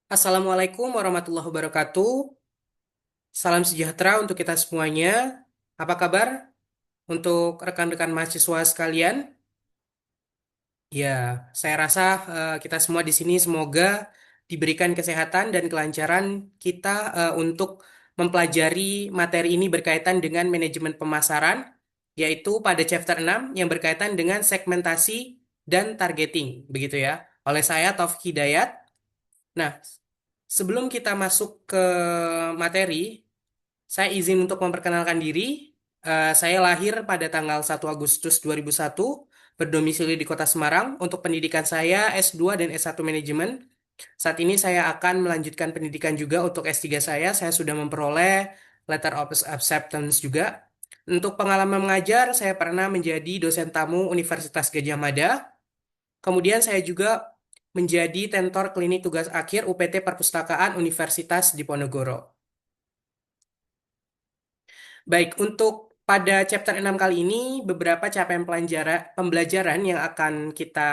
Assalamualaikum warahmatullahi wabarakatuh. Salam sejahtera untuk kita semuanya. Apa kabar untuk rekan-rekan mahasiswa sekalian? Ya, saya rasa kita semua di sini semoga diberikan kesehatan dan kelancaran kita untuk mempelajari materi ini berkaitan dengan manajemen pemasaran, yaitu pada chapter 6 yang berkaitan dengan segmentasi dan targeting, begitu ya. Oleh saya Taufik Hidayat. Nah, sebelum kita masuk ke materi, saya izin untuk memperkenalkan diri. Saya lahir pada tanggal 1 Agustus 2001, berdomisili di Kota Semarang. Untuk pendidikan saya S2 dan S1 Manajemen. Saat ini saya akan melanjutkan pendidikan juga untuk S3 saya. Saya sudah memperoleh Letter of Acceptance juga. Untuk pengalaman mengajar, saya pernah menjadi dosen tamu Universitas Gadjah Mada. Kemudian saya juga menjadi tentor klinik tugas akhir UPT Perpustakaan Universitas Diponegoro. Baik, untuk pada chapter 6 kali ini, beberapa capaian pembelajaran yang akan kita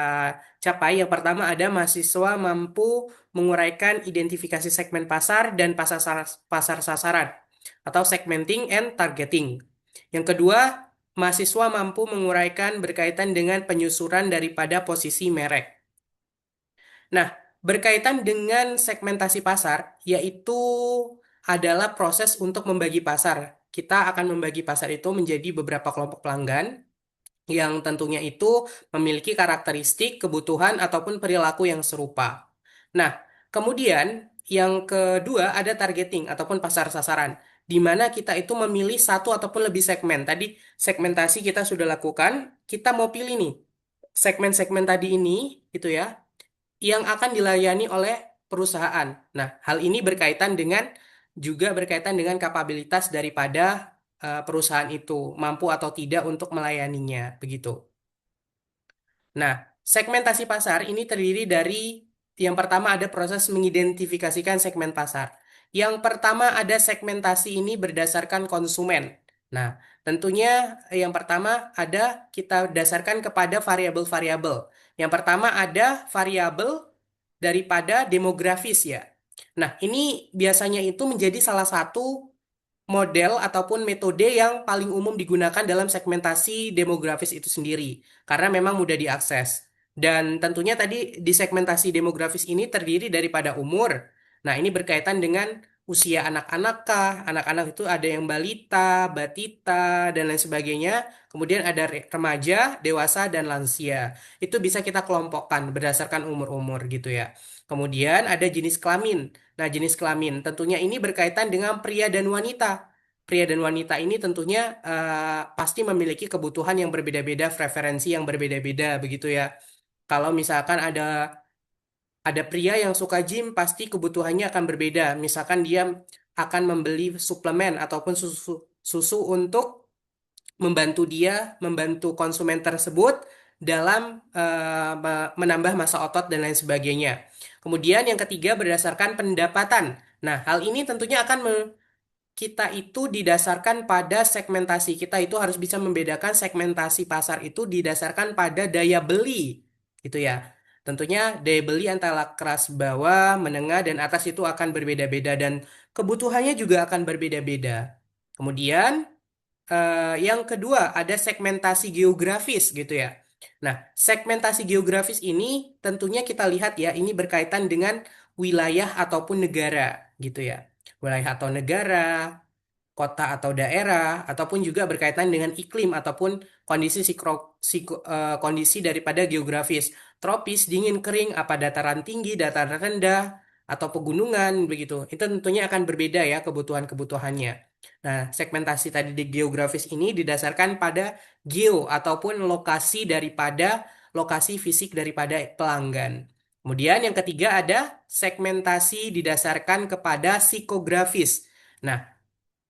capai. Yang pertama ada mahasiswa mampu menguraikan identifikasi segmen pasar dan pasar sasaran atau segmenting and targeting. Yang kedua, mahasiswa mampu menguraikan berkaitan dengan penyusuran daripada posisi merek. Nah, berkaitan dengan segmentasi pasar, yaitu adalah proses untuk membagi pasar. Kita akan membagi pasar itu menjadi beberapa kelompok pelanggan yang tentunya itu memiliki karakteristik, kebutuhan, ataupun perilaku yang serupa. Nah, kemudian yang kedua ada targeting ataupun pasar sasaran, di mana kita itu memilih satu ataupun lebih segmen. Tadi segmentasi kita sudah lakukan, kita mau pilih nih segmen-segmen tadi ini, itu ya, yang akan dilayani oleh perusahaan. Nah, hal ini berkaitan dengan kapabilitas daripada perusahaan itu mampu atau tidak untuk melayaninya, begitu. Nah, segmentasi pasar ini terdiri dari yang pertama ada proses mengidentifikasikan segmen pasar. Yang pertama ada segmentasi ini berdasarkan konsumen. Nah, tentunya yang pertama ada kita dasarkan kepada variabel-variabel. Yang pertama ada variabel daripada demografis ya. Nah, ini biasanya itu menjadi salah satu model ataupun metode yang paling umum digunakan dalam segmentasi demografis itu sendiri, karena memang mudah diakses. Dan tentunya tadi di segmentasi demografis ini terdiri daripada umur. Nah, ini berkaitan dengan usia anak-anak kah? Anak-anak itu ada yang balita, batita, dan lain sebagainya. Kemudian ada remaja, dewasa, dan lansia. Itu bisa kita kelompokkan berdasarkan umur-umur gitu ya. Kemudian ada jenis kelamin. Nah, jenis kelamin tentunya ini berkaitan dengan pria dan wanita. Pria dan wanita ini tentunya pasti memiliki kebutuhan yang berbeda-beda, preferensi yang berbeda-beda begitu ya. Kalau misalkan ada pria yang suka gym, pasti kebutuhannya akan berbeda. Misalkan dia akan membeli suplemen ataupun susu susu untuk membantu konsumen tersebut dalam menambah massa otot dan lain sebagainya. Kemudian yang ketiga berdasarkan pendapatan. Nah, hal ini tentunya akan kita itu didasarkan pada segmentasi. Kita itu harus bisa membedakan segmentasi pasar itu didasarkan pada daya beli, gitu ya. Tentunya daya beli antara kelas bawah, menengah, dan atas itu akan berbeda-beda dan kebutuhannya juga akan berbeda-beda. Kemudian yang kedua ada segmentasi geografis gitu ya. Nah, segmentasi geografis ini tentunya kita lihat ya, ini berkaitan dengan wilayah ataupun negara gitu ya. Wilayah atau negara, kota atau daerah, ataupun juga berkaitan dengan iklim ataupun kondisi daripada geografis. Tropis, dingin, kering, apa dataran tinggi, dataran rendah, atau pegunungan begitu. Itu tentunya akan berbeda ya kebutuhan-kebutuhannya. Nah, segmentasi tadi di geografis ini didasarkan pada geo ataupun lokasi fisik daripada pelanggan. Kemudian yang ketiga ada segmentasi didasarkan kepada psikografis. Nah,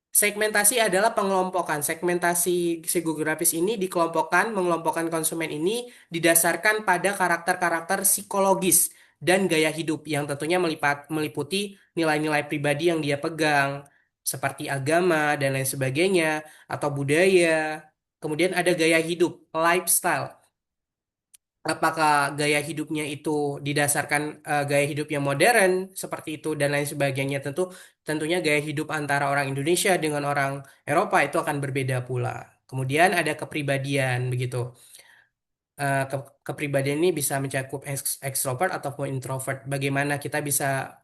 segmentasi adalah pengelompokan. Segmentasi psikografis ini mengelompokkan konsumen ini didasarkan pada karakter-karakter psikologis dan gaya hidup yang tentunya meliputi nilai-nilai pribadi yang dia pegang, seperti agama dan lain sebagainya, atau budaya. Kemudian ada gaya hidup, lifestyle. apakah gaya hidupnya itu didasarkan gaya hidup yang modern seperti itu dan lain sebagainya. Tentunya gaya hidup antara orang Indonesia dengan orang Eropa itu akan berbeda pula. Kemudian ada kepribadian begitu. Kepribadian ini bisa mencakup ekstrovert ataupun introvert. Bagaimana kita bisa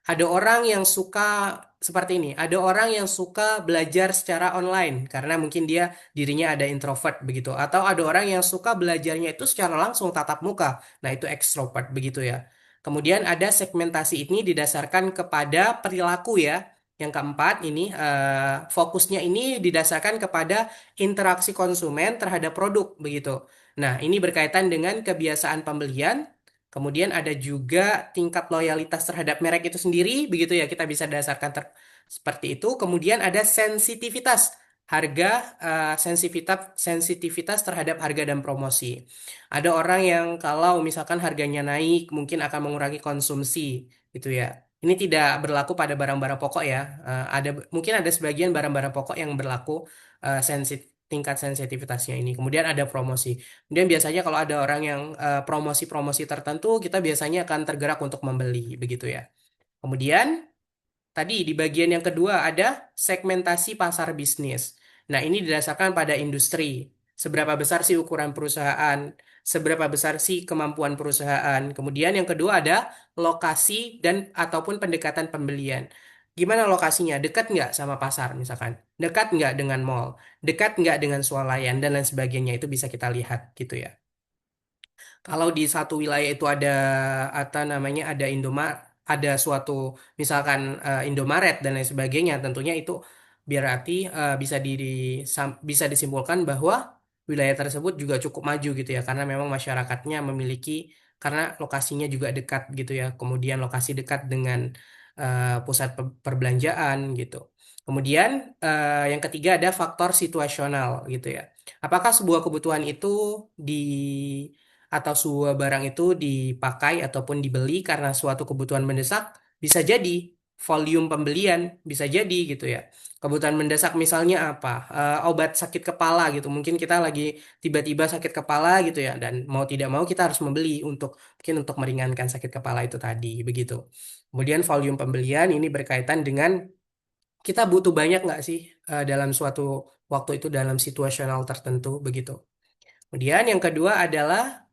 ada orang yang suka seperti ini. Ada orang yang suka belajar secara online karena mungkin dia dirinya ada introvert begitu. Atau ada orang yang suka belajarnya itu secara langsung tatap muka. Nah, itu ekstrovert begitu ya. Kemudian ada segmentasi ini didasarkan kepada perilaku ya. Yang keempat ini fokusnya ini didasarkan kepada interaksi konsumen terhadap produk begitu. Nah, ini berkaitan dengan kebiasaan pembelian. Kemudian ada juga tingkat loyalitas terhadap merek itu sendiri, begitu ya kita bisa dasarkan seperti itu. Kemudian ada sensitivitas harga, sensitivitas terhadap harga dan promosi. Ada orang yang kalau misalkan harganya naik, mungkin akan mengurangi konsumsi, gitu ya. Ini tidak berlaku pada barang-barang pokok ya. Mungkin ada sebagian barang-barang pokok yang berlaku tingkat sensitivitasnya ini. Kemudian ada promosi. Kemudian biasanya kalau ada orang yang promosi-promosi tertentu, kita biasanya akan tergerak untuk membeli, begitu ya. Kemudian tadi di bagian yang kedua ada segmentasi pasar bisnis. Nah, ini didasarkan pada industri. Seberapa besar sih ukuran perusahaan? Seberapa besar sih kemampuan perusahaan? Kemudian yang kedua ada lokasi dan ataupun pendekatan pembelian. Gimana lokasinya? Dekat nggak sama pasar misalkan? Dekat nggak dengan mall? Dekat nggak dengan swalayan dan lain sebagainya? Itu bisa kita lihat gitu ya. Kalau di satu wilayah itu ada apa namanya ada ada suatu misalkan Indomaret dan lain sebagainya, tentunya itu berarti bisa disimpulkan bahwa wilayah tersebut juga cukup maju gitu ya karena memang masyarakatnya memiliki karena lokasinya juga dekat gitu ya. Kemudian lokasi dekat dengan pusat perbelanjaan gitu. Kemudian yang ketiga ada faktor situasional gitu ya. Apakah sebuah kebutuhan itu di atau sebuah barang itu dipakai ataupun dibeli karena suatu kebutuhan mendesak, bisa jadi volume pembelian bisa jadi gitu ya. Kebutuhan mendesak misalnya apa? Obat sakit kepala gitu. Mungkin kita lagi tiba-tiba sakit kepala gitu ya dan mau tidak mau kita harus membeli mungkin untuk meringankan sakit kepala itu tadi begitu. Kemudian volume pembelian ini berkaitan dengan kita butuh banyak nggak sih dalam suatu waktu itu dalam situasional tertentu begitu. Kemudian yang kedua adalah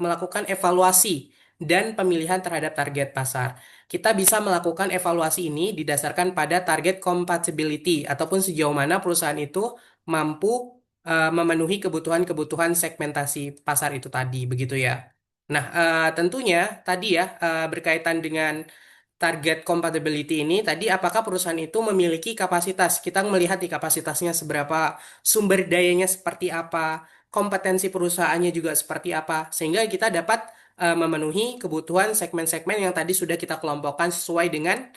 melakukan evaluasi dan pemilihan terhadap target pasar. Kita bisa melakukan evaluasi ini didasarkan pada target compatibility ataupun sejauh mana perusahaan itu mampu memenuhi kebutuhan-kebutuhan segmentasi pasar itu tadi, begitu ya. Nah, tentunya tadi ya berkaitan dengan target compatibility ini tadi apakah perusahaan itu memiliki kapasitas? Kita melihat di kapasitasnya seberapa, sumber dayanya seperti apa, kompetensi perusahaannya juga seperti apa, sehingga kita dapat memenuhi kebutuhan segmen-segmen yang tadi sudah kita kelompokkan sesuai dengan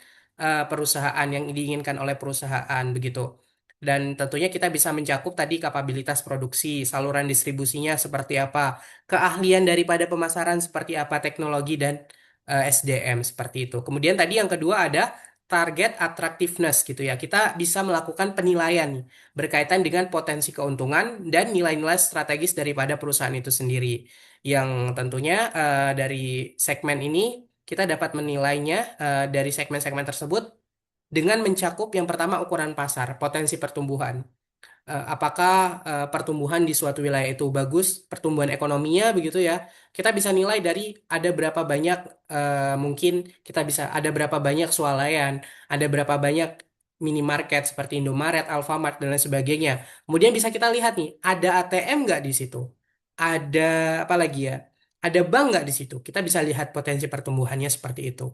perusahaan yang diinginkan oleh perusahaan begitu. Dan tentunya kita bisa mencakup tadi kapabilitas produksi, saluran distribusinya seperti apa, keahlian daripada pemasaran seperti apa, teknologi dan SDM seperti itu. Kemudian tadi yang kedua ada target attractiveness gitu ya. Kita bisa melakukan penilaian nih, berkaitan dengan potensi keuntungan dan nilai-nilai strategis daripada perusahaan itu sendiri. Yang tentunya dari segmen ini kita dapat menilainya dari segmen-segmen tersebut dengan mencakup yang pertama ukuran pasar, potensi pertumbuhan. Apakah pertumbuhan di suatu wilayah itu bagus, pertumbuhan ekonominya begitu ya. Kita bisa nilai dari ada berapa banyak mungkin kita bisa ada berapa banyak swalayan, ada berapa banyak minimarket seperti Indomaret, Alfamart dan lain sebagainya. Kemudian bisa kita lihat nih, ada ATM nggak di situ? Ada apa lagi ya? Ada bank nggak di situ? Kita bisa lihat potensi pertumbuhannya seperti itu.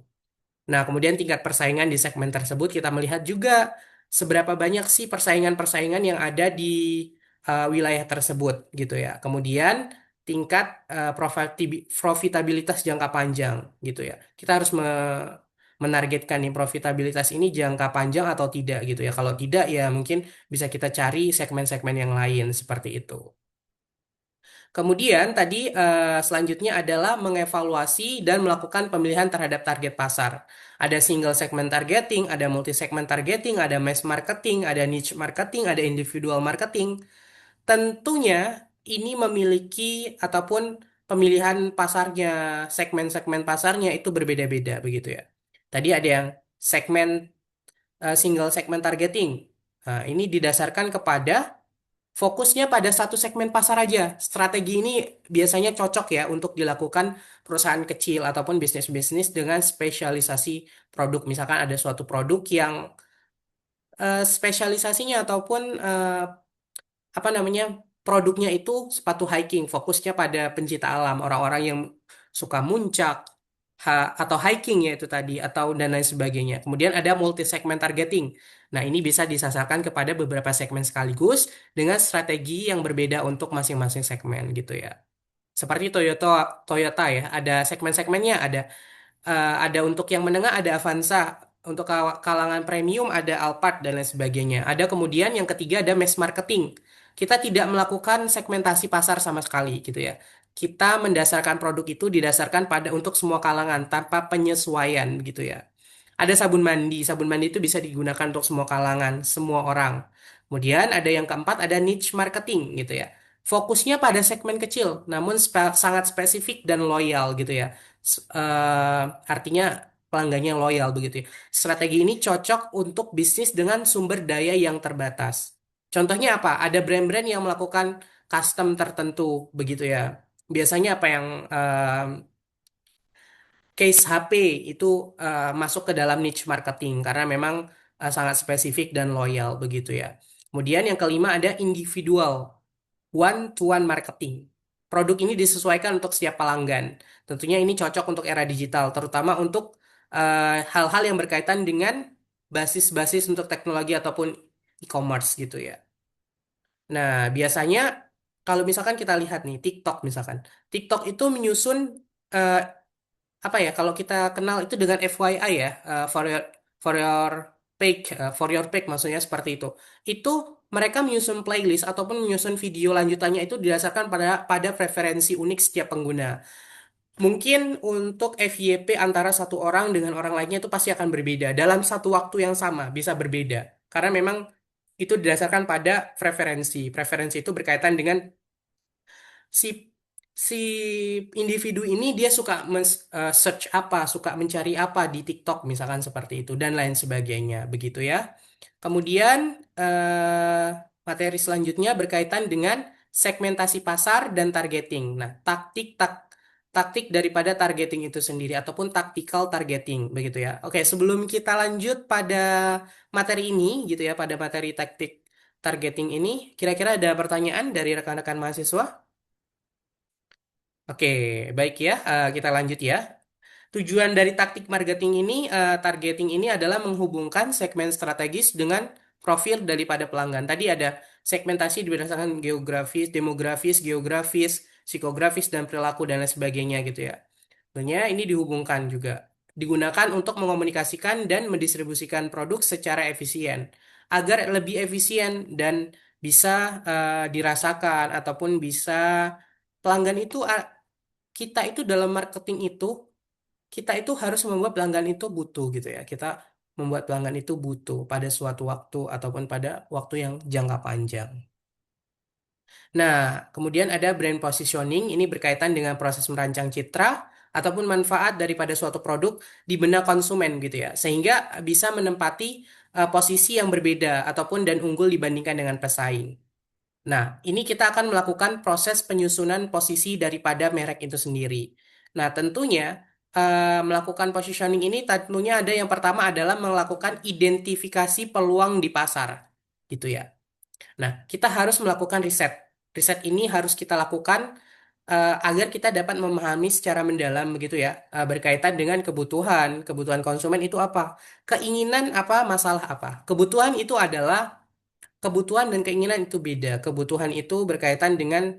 Nah, kemudian tingkat persaingan di segmen tersebut kita melihat juga seberapa banyak sih persaingan-persaingan yang ada di wilayah tersebut gitu ya. Kemudian tingkat profitabilitas jangka panjang gitu ya. Kita harus menargetkan nih profitabilitas ini jangka panjang atau tidak gitu ya. Kalau tidak ya mungkin bisa kita cari segmen-segmen yang lain seperti itu. Kemudian tadi selanjutnya adalah mengevaluasi dan melakukan pemilihan terhadap target pasar. Ada single segment targeting, ada multi segment targeting, ada mass marketing, ada niche marketing, ada individual marketing. Tentunya ini memiliki ataupun pemilihan pasarnya, segmen-segmen pasarnya itu berbeda-beda begitu ya. Tadi ada yang segmen single segment targeting. Nah, ini didasarkan kepada fokusnya pada satu segmen pasar aja. Strategi ini biasanya cocok ya untuk dilakukan perusahaan kecil ataupun bisnis-bisnis dengan spesialisasi produk. Misalkan ada suatu produk yang spesialisasinya ataupun apa namanya produknya itu sepatu hiking, fokusnya pada pencinta alam, orang-orang yang suka muncak atau hiking ya itu tadi atau dan lain sebagainya. Kemudian ada multi segment targeting. Nah, ini bisa disasarkan kepada beberapa segmen sekaligus dengan strategi yang berbeda untuk masing-masing segmen gitu ya. Seperti Toyota Toyota ya, ada segmen-segmennya, ada untuk yang menengah ada Avanza, untuk kalangan premium ada Alphard dan lain sebagainya. Ada kemudian yang ketiga ada mass marketing. Kita tidak melakukan segmentasi pasar sama sekali gitu ya. Kita mendasarkan produk itu didasarkan pada untuk semua kalangan tanpa penyesuaian gitu ya. Ada sabun mandi. Sabun mandi itu bisa digunakan untuk semua kalangan, semua orang. Kemudian ada yang keempat ada niche marketing gitu ya. Fokusnya pada segmen kecil, namun sangat spesifik dan loyal gitu ya. Artinya pelanggannya loyal begitu ya. Strategi ini cocok untuk bisnis dengan sumber daya yang terbatas. Contohnya apa? Ada brand-brand yang melakukan custom tertentu begitu ya. Biasanya apa yang case HP itu masuk ke dalam niche marketing karena memang sangat spesifik dan loyal begitu ya. Kemudian yang kelima ada individual one-to-one marketing. Produk ini disesuaikan untuk setiap pelanggan. Tentunya ini cocok untuk era digital, terutama untuk hal-hal yang berkaitan dengan basis-basis untuk teknologi ataupun e-commerce gitu ya. Nah, biasanya kalau misalkan kita lihat nih TikTok misalkan, TikTok itu menyusun eh, apa ya? Kalau kita kenal itu dengan FYI ya, for your page, for your page maksudnya seperti itu. Itu mereka menyusun playlist ataupun menyusun video lanjutannya itu didasarkan pada preferensi unik setiap pengguna. Mungkin untuk FYP antara satu orang dengan orang lainnya itu pasti akan berbeda. Dalam satu waktu yang sama bisa berbeda. Karena memang itu didasarkan pada preferensi. Preferensi itu berkaitan dengan si si individu ini dia suka search apa, suka mencari apa di TikTok misalkan seperti itu dan lain sebagainya, begitu ya. Kemudian materi selanjutnya berkaitan dengan segmentasi pasar dan targeting. Nah, taktik daripada targeting itu sendiri ataupun tactical targeting begitu ya. Oke, sebelum kita lanjut pada materi ini gitu ya, pada materi taktik targeting ini, kira-kira ada pertanyaan dari rekan-rekan mahasiswa? Oke, baik ya, kita lanjut ya. Tujuan dari taktik marketing ini, targeting ini adalah menghubungkan segmen strategis dengan profil daripada pelanggan. Tadi ada segmentasi berdasarkan geografis, demografis, geografis, psikografis, dan perilaku dan lain sebagainya gitu ya. Tentunya ini dihubungkan juga. Digunakan untuk mengomunikasikan dan mendistribusikan produk secara efisien. Agar lebih efisien dan bisa dirasakan ataupun bisa pelanggan itu kita itu dalam marketing itu kita itu harus membuat pelanggan itu butuh gitu ya. Kita membuat pelanggan itu butuh pada suatu waktu ataupun pada waktu yang jangka panjang. Nah, kemudian ada brand positioning, ini berkaitan dengan proses merancang citra ataupun manfaat daripada suatu produk di benak konsumen gitu ya. Sehingga bisa menempati posisi yang berbeda ataupun dan unggul dibandingkan dengan pesaing. Nah, ini kita akan melakukan proses penyusunan posisi daripada merek itu sendiri. Nah, tentunya melakukan positioning ini tentunya ada yang pertama adalah melakukan identifikasi peluang di pasar, gitu ya. Nah, kita harus melakukan riset. Riset ini harus kita lakukan agar kita dapat memahami secara mendalam begitu ya, berkaitan dengan kebutuhan konsumen itu apa, keinginan apa, masalah apa. Kebutuhan itu adalah kebutuhan dan keinginan itu beda. Kebutuhan itu berkaitan dengan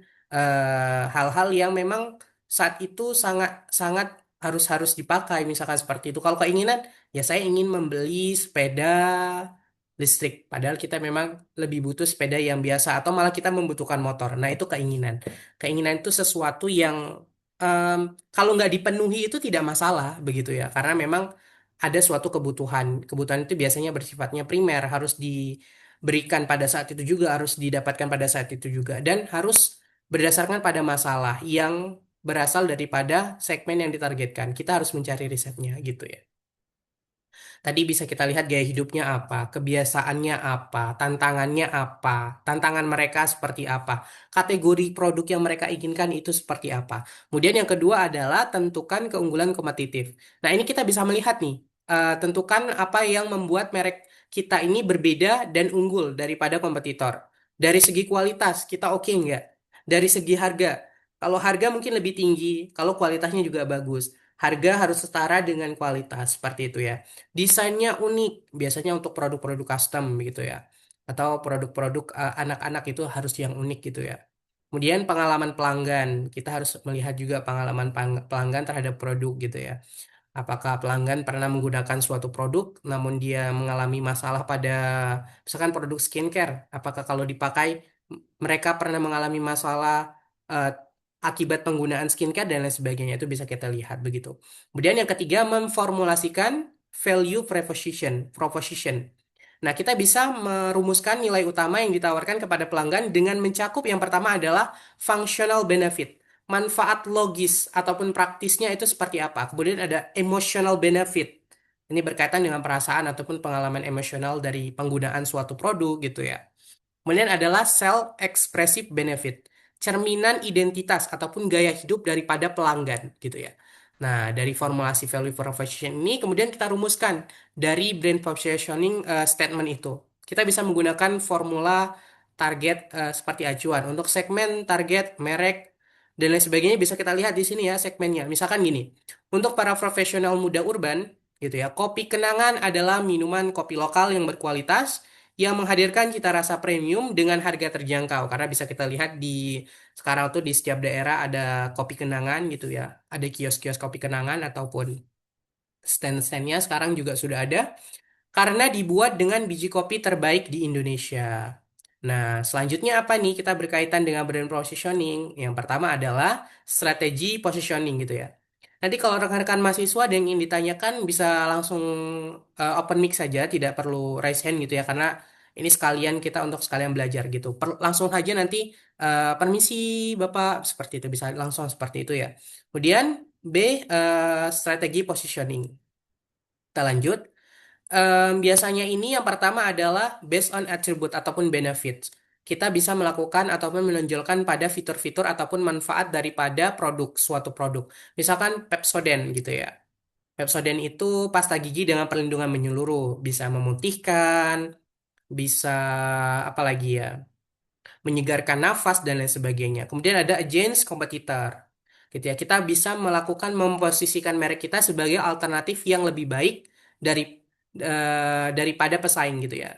hal-hal yang memang saat itu sangat sangat harus harus dipakai, misalkan seperti itu. Kalau keinginan, ya saya ingin membeli sepeda listrik, padahal kita memang lebih butuh sepeda yang biasa atau malah kita membutuhkan motor. Nah, itu keinginan. Keinginan itu sesuatu yang em, kalau nggak dipenuhi itu tidak masalah, begitu ya, karena memang ada suatu kebutuhan. Kebutuhan itu biasanya bersifatnya primer, harus diberikan pada saat itu juga, harus didapatkan pada saat itu juga, dan harus berdasarkan pada masalah yang berasal daripada segmen yang ditargetkan. Kita harus mencari risetnya gitu ya. Tadi bisa kita lihat gaya hidupnya apa, kebiasaannya apa, tantangannya apa, tantangan mereka seperti apa, kategori produk yang mereka inginkan itu seperti apa. Kemudian yang kedua adalah tentukan keunggulan kompetitif. Nah, ini kita bisa melihat nih, tentukan apa yang membuat merek kita ini berbeda dan unggul daripada kompetitor. Dari segi kualitas, kita oke nggak? Dari segi harga, kalau harga mungkin lebih tinggi, kalau kualitasnya juga bagus. Harga harus setara dengan kualitas, seperti itu ya. Desainnya unik, biasanya untuk produk-produk custom gitu ya. Atau produk-produk anak-anak itu harus yang unik gitu ya. Kemudian pengalaman pelanggan, kita harus melihat juga pengalaman pelanggan terhadap produk gitu ya. Apakah pelanggan pernah menggunakan suatu produk, namun dia mengalami masalah pada, misalkan produk skincare, apakah kalau dipakai mereka pernah mengalami masalah eh, akibat penggunaan skincare dan lain sebagainya, itu bisa kita lihat begitu. Kemudian yang ketiga, memformulasikan value proposition. Nah, kita bisa merumuskan nilai utama yang ditawarkan kepada pelanggan dengan mencakup yang pertama adalah functional benefit, manfaat logis ataupun praktisnya itu seperti apa. Kemudian ada emotional benefit. Ini berkaitan dengan perasaan ataupun pengalaman emosional dari penggunaan suatu produk gitu ya. Kemudian adalah self-expressive benefit, cerminan identitas ataupun gaya hidup daripada pelanggan gitu ya. Nah, dari formulasi value proposition ini kemudian kita rumuskan dari brand positioning statement itu. Kita bisa menggunakan formula target seperti acuan untuk segmen target merek dan lain sebagainya, bisa kita lihat di sini ya segmennya. Misalkan gini, untuk para profesional muda urban gitu ya, kopi kenangan adalah minuman kopi lokal yang berkualitas yang menghadirkan cita rasa premium dengan harga terjangkau. Karena bisa kita lihat di sekarang tuh di setiap daerah ada kopi kenangan gitu ya. Ada kios-kios kopi kenangan ataupun stand-standnya sekarang juga sudah ada. Karena dibuat dengan biji kopi terbaik di Indonesia. Nah, selanjutnya apa nih? Kita berkaitan dengan brand positioning. Yang pertama adalah strategi positioning gitu ya. Nanti kalau rekan-rekan mahasiswa ada yang ingin ditanyakan bisa langsung open mic saja, tidak perlu raise hand gitu ya, karena ini sekalian kita untuk sekalian belajar gitu. Langsung saja nanti permisi Bapak, seperti itu bisa langsung seperti itu ya. Kemudian B, strategi positioning. Kita lanjut. Biasanya ini yang pertama adalah based on attribute ataupun benefits. Kita bisa melakukan ataupun menonjolkan pada fitur-fitur ataupun manfaat daripada suatu produk. Misalkan Pepsodent gitu ya. Pepsodent itu pasta gigi dengan perlindungan menyeluruh, bisa memutihkan, bisa apa lagi ya, menyegarkan nafas dan lain sebagainya. Kemudian ada against competitor. Gitu ya. Kita bisa melakukan memposisikan merek kita sebagai alternatif yang lebih baik dari daripada pesaing gitu ya.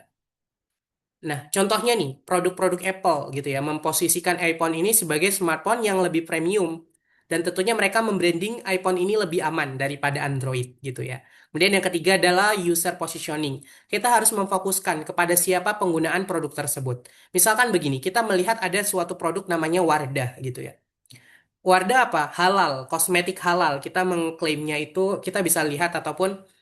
Nah, contohnya nih, produk-produk Apple gitu ya, memposisikan iPhone ini sebagai smartphone yang lebih premium. Dan tentunya mereka membranding iPhone ini lebih aman daripada Android gitu ya. Kemudian yang ketiga adalah user positioning. Kita harus memfokuskan kepada siapa penggunaan produk tersebut. Misalkan begini, kita melihat ada suatu produk namanya Wardah gitu ya. Wardah apa? Halal, kosmetik halal. Kita mengklaimnya itu, kita bisa lihat ataupun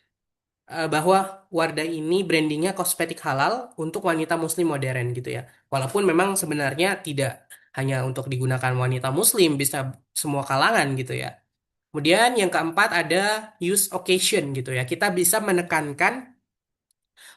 bahwa Wardah ini brandingnya kosmetik halal untuk wanita muslim modern gitu ya. Walaupun memang sebenarnya tidak hanya untuk digunakan wanita muslim, bisa semua kalangan gitu ya. Kemudian yang keempat ada use occasion gitu ya. Kita bisa menekankan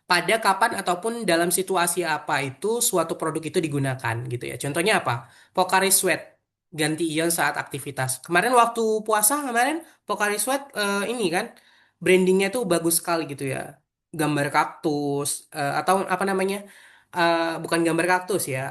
pada kapan ataupun dalam situasi apa itu suatu produk itu digunakan gitu ya. Contohnya apa? Pocari Sweat ganti ion saat aktivitas. Kemarin waktu puasa kemarin Pocari Sweat ini kan brandingnya tuh bagus sekali gitu ya. Gambar kaktus atau apa namanya? Bukan gambar kaktus ya.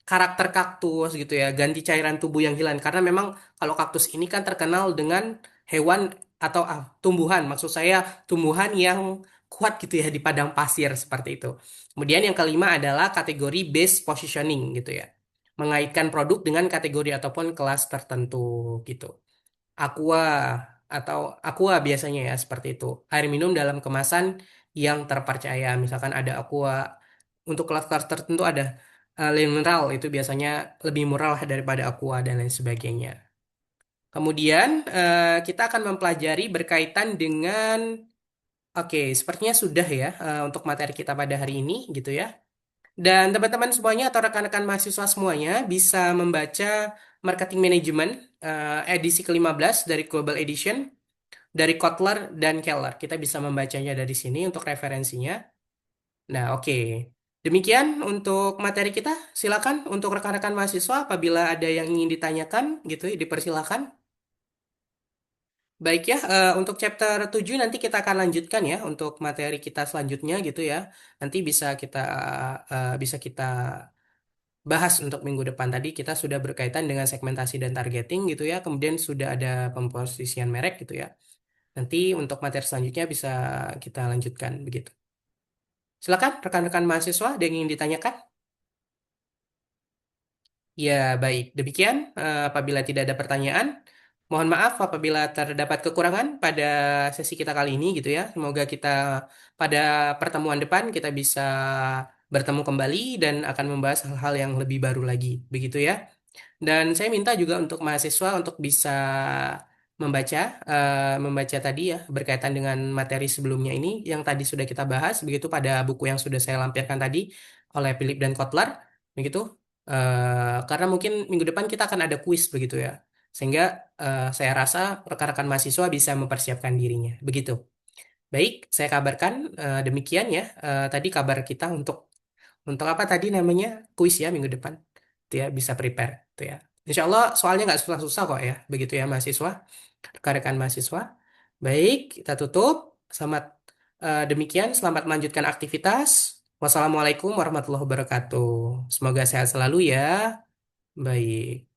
Karakter kaktus gitu ya. Ganti cairan tubuh yang hilang karena memang kalau kaktus ini kan terkenal dengan hewan atau tumbuhan. Maksud saya tumbuhan yang kuat gitu ya di padang pasir seperti itu. Kemudian yang kelima adalah kategori base positioning gitu ya. Mengaitkan produk dengan kategori ataupun kelas tertentu gitu. Aqua atau Aqua biasanya ya seperti itu. Air minum dalam kemasan yang terpercaya. Misalkan ada Aqua untuk kelas-kelas tertentu ada mineral itu biasanya lebih murah lah daripada Aqua dan lain sebagainya. Kemudian kita akan mempelajari berkaitan dengan. Oke, sepertinya sudah ya untuk materi kita pada hari ini gitu ya. Dan teman-teman semuanya atau rekan-rekan mahasiswa semuanya bisa membaca Marketing Management edisi ke-15 dari Global Edition dari Kotler dan Keller. Kita bisa membacanya dari sini untuk referensinya. Nah, oke. Demikian untuk materi kita. Silakan untuk rekan-rekan mahasiswa apabila ada yang ingin ditanyakan gitu, dipersilakan. Baik ya, untuk chapter 7 nanti kita akan lanjutkan ya untuk materi kita selanjutnya gitu ya. Nanti bisa kita bahas untuk minggu depan. Tadi kita sudah berkaitan dengan segmentasi dan targeting gitu ya. Kemudian sudah ada pemposisian merek gitu ya. Nanti untuk materi selanjutnya bisa kita lanjutkan begitu. Silakan rekan-rekan mahasiswa ada yang ingin ditanyakan. Ya, baik. Demikian, apabila tidak ada pertanyaan, mohon maaf apabila terdapat kekurangan pada sesi kita kali ini gitu ya. Semoga kita pada pertemuan depan kita bisa bertemu kembali dan akan membahas hal-hal yang lebih baru lagi. Begitu ya. Dan saya minta juga untuk mahasiswa untuk bisa membaca membaca tadi ya berkaitan dengan materi sebelumnya ini yang tadi sudah kita bahas begitu pada buku yang sudah saya lampirkan tadi oleh Philip dan Kotler begitu. Karena mungkin minggu depan kita akan ada kuis begitu ya sehingga saya rasa rekan-rekan mahasiswa bisa mempersiapkan dirinya begitu. Baik, saya kabarkan demikian ya. Tadi kabar kita untuk apa tadi namanya kuis ya minggu depan. Itu ya bisa prepare itu ya. Insya Allah soalnya nggak susah-susah kok ya. Begitu ya mahasiswa, rekan-rekan mahasiswa. Baik, kita tutup. Selamat demikian, selamat melanjutkan aktivitas. Wassalamualaikum warahmatullahi wabarakatuh. Semoga sehat selalu ya. Baik.